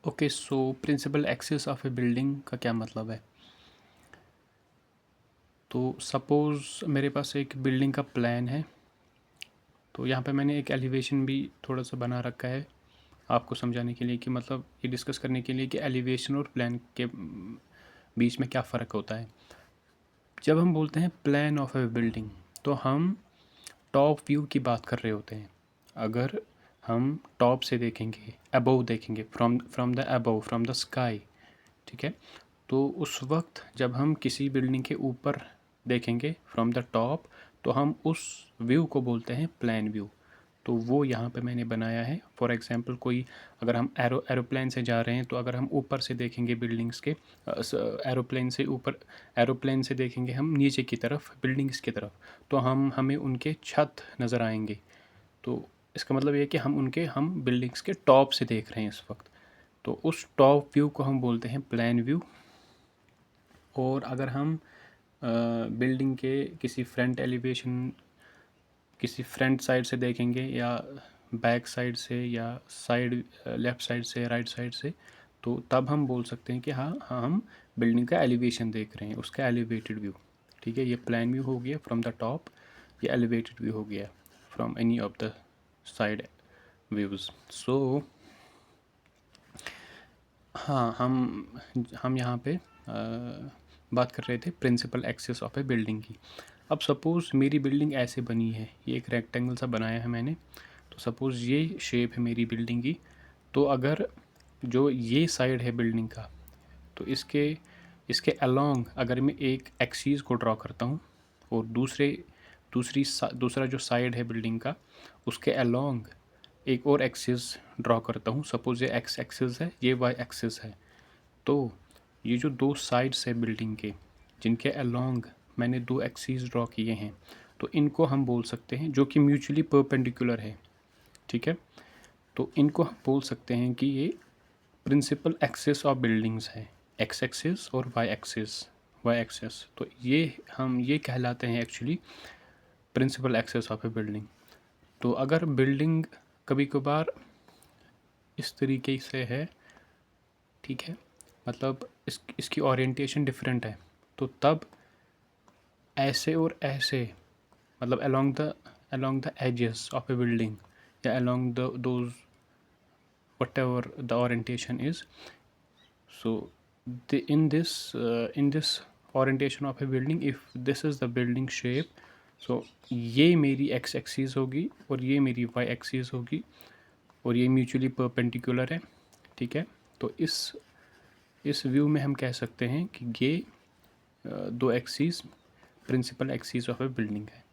Okay, so principal axis of a building का क्या मतलब है? तो सपोज़ मेरे पास एक बिल्डिंग का प्लान है। तो यहाँ पे मैंने एक एलिवेशन भी थोड़ा सा बना रखा है आपको समझाने के लिए, कि मतलब ये डिस्कस करने के लिए कि एलिवेशन और प्लान के बीच में क्या फ़र्क होता है। जब हम बोलते हैं प्लान ऑफ ए बिल्डिंग, तो हम टॉप व्यू की बात कर रहे होते हैं। अगर हम टॉप से देखेंगे, अबव देखेंगे, from from the above, from the sky, ठीक है। तो उस वक्त जब हम किसी बिल्डिंग के ऊपर देखेंगे फ्रॉम द टॉप, तो हम उस व्यू को बोलते हैं प्लान व्यू। तो वो यहाँ पे मैंने बनाया है। फॉर एग्जांपल, कोई अगर हम एरोप्लेन से जा रहे हैं, तो अगर हम ऊपर से देखेंगे बिल्डिंग्स के, एरोप्लेन से ऊपर, एरोप्लेन से देखेंगे हम नीचे की तरफ बिल्डिंग्स की तरफ, तो हमें उनके छत नज़र आएंगे। तो इसका मतलब ये है कि हम बिल्डिंग्स के टॉप से देख रहे हैं इस वक्त। तो उस टॉप व्यू को हम बोलते हैं प्लान व्यू। और अगर हम बिल्डिंग के किसी फ्रंट एलिवेशन, किसी फ्रंट साइड से देखेंगे, या बैक साइड से, या साइड लेफ़्ट साइड से, राइट साइड से, तो तब हम बोल सकते हैं कि हाँ हम बिल्डिंग का एलिवेशन देख रहे हैं, उसका एलिवेटेड व्यू। ठीक है, ये प्लान व्यू हो गया फ्रॉम द टॉप, ये एलिवेटेड व्यू हो गया from any of the side views. So हाँ, हम यहाँ पे बात कर रहे थे principal axis of a building की। अब सपोज़ मेरी बिल्डिंग ऐसे बनी है, ये एक रेक्टेंगल सा बनाया है मैंने। तो सपोज़ ये शेप है मेरी बिल्डिंग की। तो अगर जो ये साइड है बिल्डिंग का, तो इसके इसके अलोंग अगर मैं एक एक्सिस को ड्रॉ करता हूँ, और दूसरा जो साइड है बिल्डिंग का, उसके अलोंग एक और एक्सिस ड्रॉ करता हूँ। सपोज़ ये एक्स एक्सिस है, ये वाई एक्सिस है। तो ये जो दो साइड्स है बिल्डिंग के, जिनके अलोंग मैंने दो एक्सिस ड्रॉ किए हैं, तो इनको हम बोल सकते हैं, जो कि म्यूचुअली परपेंडिकुलर है, ठीक है। तो इनको हम बोल सकते हैं कि ये प्रिंसिपल एक्सिस ऑफ बिल्डिंग्स है, एक्स एक्सिस और वाई एक्सिस, वाई एक्सिस। तो ये कहलाते हैं actually principal axis of a building. तो अगर बिल्डिंग कभी कभार इस तरीके से है, ठीक है, मतलब इसकी ओरिएंटेशन डिफरेंट है, तो तब ऐसे और ऐसे, मतलब along the edges of a building, या along those whatever the orientation is. So in this orientation of a building, if this is the building shape, so ये मेरी x एक्सिस होगी और ये मेरी y एक्सिस होगी, और ये म्यूचुअली परपेंडिकुलर है, ठीक है। तो इस व्यू में हम कह सकते हैं कि ये दो axis principal axis of a building है।